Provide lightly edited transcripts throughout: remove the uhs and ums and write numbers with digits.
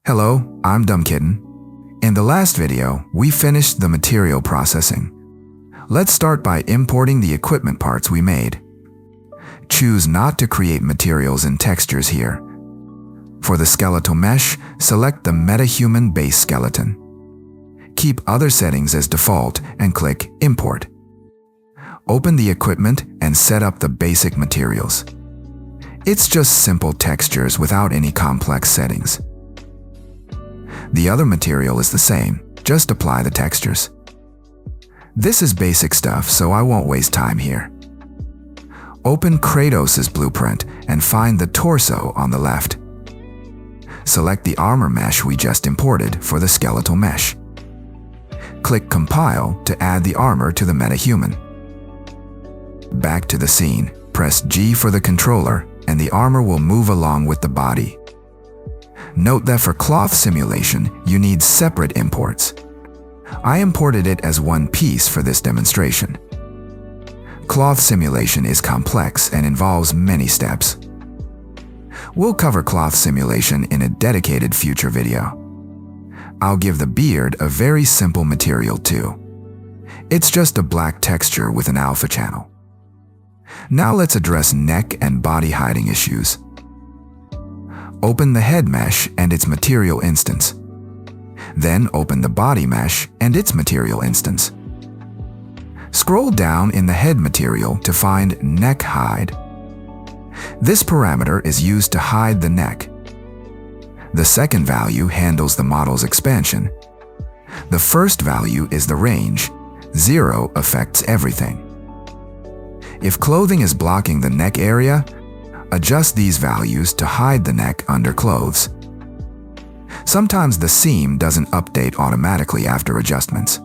Hello, I'm Dumb Kitten. In the last video, we finished the material processing. Let's start by importing the equipment parts we made. Choose not to create materials and textures here. For the skeletal mesh, select the MetaHuman base skeleton. Keep other settings as default and click Import. Open the equipment and set up the basic materials. It's just simple textures without any complex settings. The other material is the same, just apply the textures. This is basic stuff, so I won't waste time here. Open Kratos' blueprint and find the torso on the left. Select the armor mesh we just imported for the skeletal mesh. Click Compile to add the armor to the MetaHuman. Back to the scene, press G for the controller and the armor will move along with the body. Note that for cloth simulation, you need separate imports. I imported it as one piece for this demonstration. Cloth simulation is complex and involves many steps. We'll cover cloth simulation in a dedicated future video. I'll give the beard a very simple material too. It's just a black texture with an alpha channel. Now let's address neck and body hiding issues. Open the head mesh and its material instance. Then open the body mesh and its material instance. Scroll down in the head material to find neck hide. This parameter is used to hide the neck. The second value handles the model's expansion. The first value is the range. 0 affects everything. If clothing is blocking the neck area, adjust these values to hide the neck under clothes. Sometimes the seam doesn't update automatically after adjustments.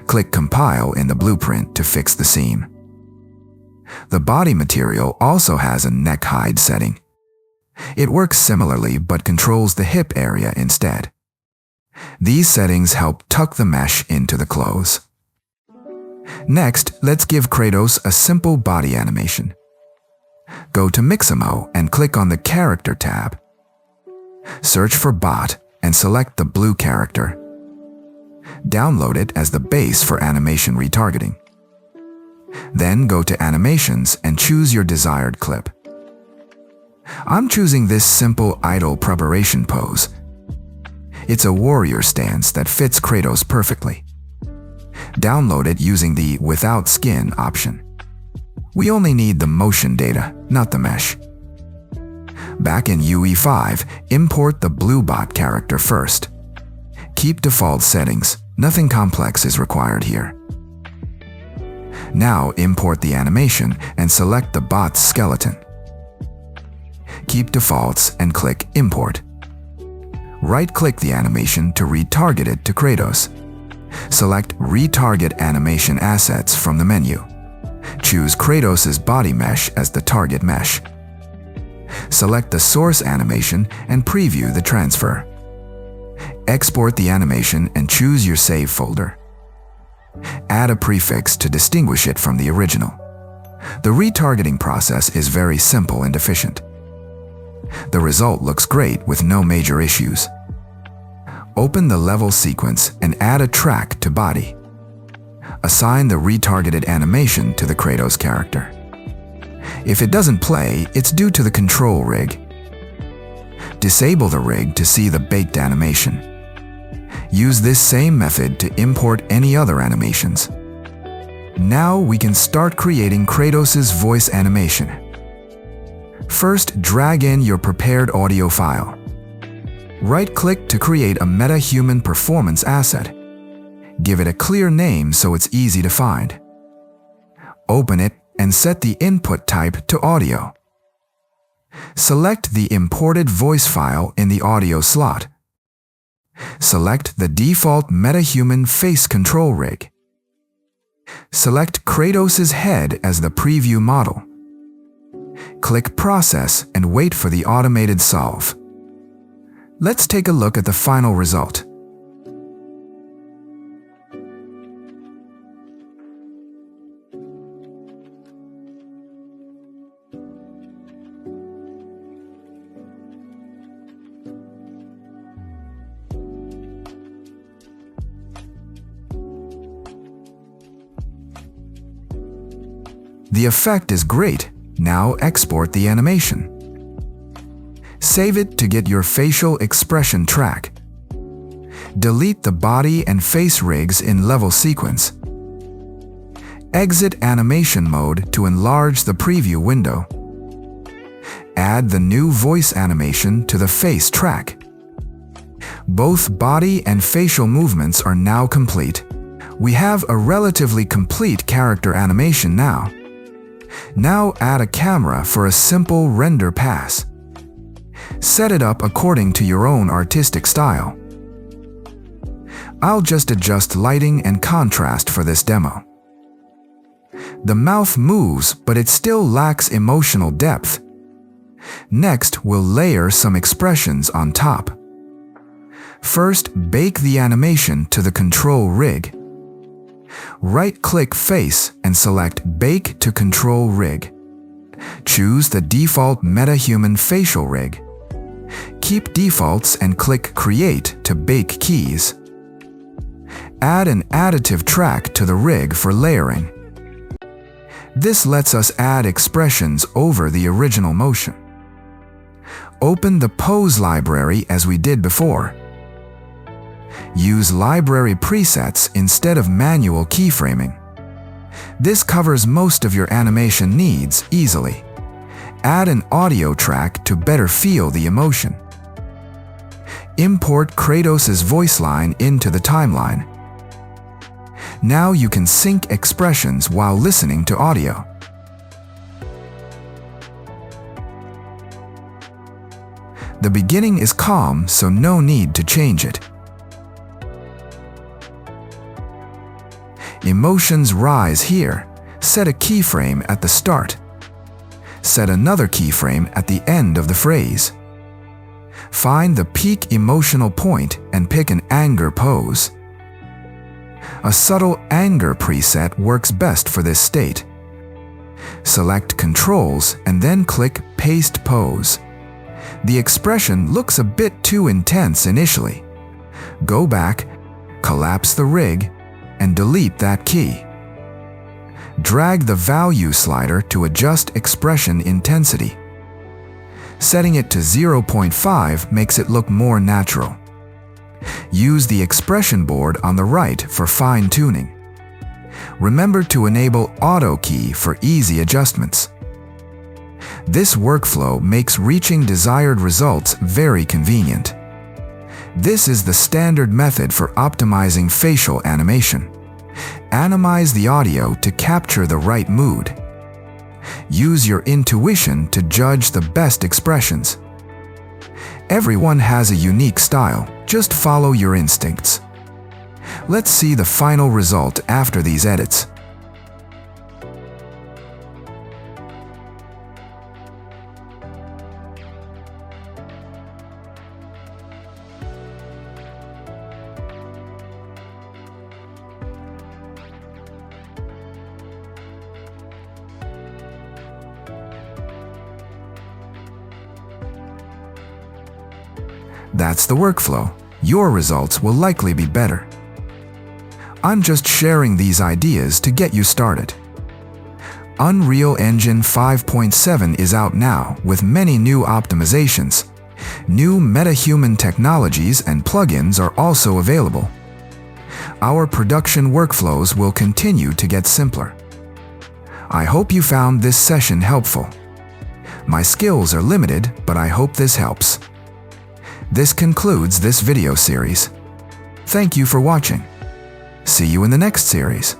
Click Compile in the blueprint to fix the seam. The body material also has a neck hide setting. It works similarly but controls the hip area instead. These settings help tuck the mesh into the clothes. Next, let's give Kratos a simple body animation. Go to Mixamo and click on the Character tab. Search for Bot and select the blue character. Download it as the base for animation retargeting. Then go to Animations and choose your desired clip. I'm choosing this simple idle preparation pose. It's a warrior stance that fits Kratos perfectly. Download it using the Without Skin option. We only need the motion data, not the mesh. Back in UE5, import the blue bot character first. Keep default settings, nothing complex is required here. Now import the animation and select the bot's skeleton. Keep defaults and click Import. Right-click the animation to retarget it to Kratos. Select Retarget Animation Assets from the menu. Choose Kratos' body mesh as the target mesh. Select the source animation and preview the transfer. Export the animation and choose your save folder. Add a prefix to distinguish it from the original. The retargeting process is very simple and efficient. The result looks great with no major issues. Open the level sequence and add a track to body. Assign the retargeted animation to the Kratos character. If it doesn't play, it's due to the control rig. Disable the rig to see the baked animation. Use this same method to import any other animations. Now we can start creating Kratos' voice animation. First, drag in your prepared audio file. Right-click to create a MetaHuman performance asset. Give it a clear name so it's easy to find. Open it and set the input type to audio. Select the imported voice file in the audio slot. Select the default MetaHuman face control rig. Select Kratos' head as the preview model. Click Process and wait for the automated solve. Let's take a look at the final result. The effect is great. Now export the animation. Save it to get your facial expression track. Delete the body and face rigs in level sequence. Exit animation mode to enlarge the preview window. Add the new voice animation to the face track. Both body and facial movements are now complete. We have a relatively complete character animation now. Now add a camera for a simple render pass. Set it up according to your own artistic style. I'll just adjust lighting and contrast for this demo. The mouth moves, but it still lacks emotional depth. Next, we'll layer some expressions on top. First, bake the animation to the control rig. Right-click Face and select Bake to Control Rig. Choose the default MetaHuman facial rig. Keep defaults and click Create to bake keys. Add an additive track to the rig for layering. This lets us add expressions over the original motion. Open the pose library as we did before. Use library presets instead of manual keyframing. This covers most of your animation needs easily. Add an audio track to better feel the emotion. Import Kratos' voice line into the timeline. Now you can sync expressions while listening to audio. The beginning is calm, so no need to change it. Emotions rise here. Set a keyframe at the start. Set another keyframe at the end of the phrase. Find the peak emotional point and pick an anger pose. A subtle anger preset works best for this state. Select Controls and then click Paste Pose. The expression looks a bit too intense initially. Go back, collapse the rig, and delete that key. Drag the value slider to adjust expression intensity. Setting it to 0.5 makes it look more natural. Use the expression board on the right for fine-tuning. Remember to enable Auto Key for easy adjustments. This workflow makes reaching desired results very convenient. This is the standard method for optimizing facial animation. Animize the audio to capture the right mood. Use your intuition to judge the best expressions. Everyone has a unique style, just follow your instincts. Let's see the final result after these edits. That's the workflow. Your results will likely be better. I'm just sharing these ideas to get you started. Unreal Engine 5.7 is out now with many new optimizations. New MetaHuman technologies and plugins are also available. Our production workflows will continue to get simpler. I hope you found this session helpful. My skills are limited, but I hope this helps. This concludes this video series. Thank you for watching. See you in the next series.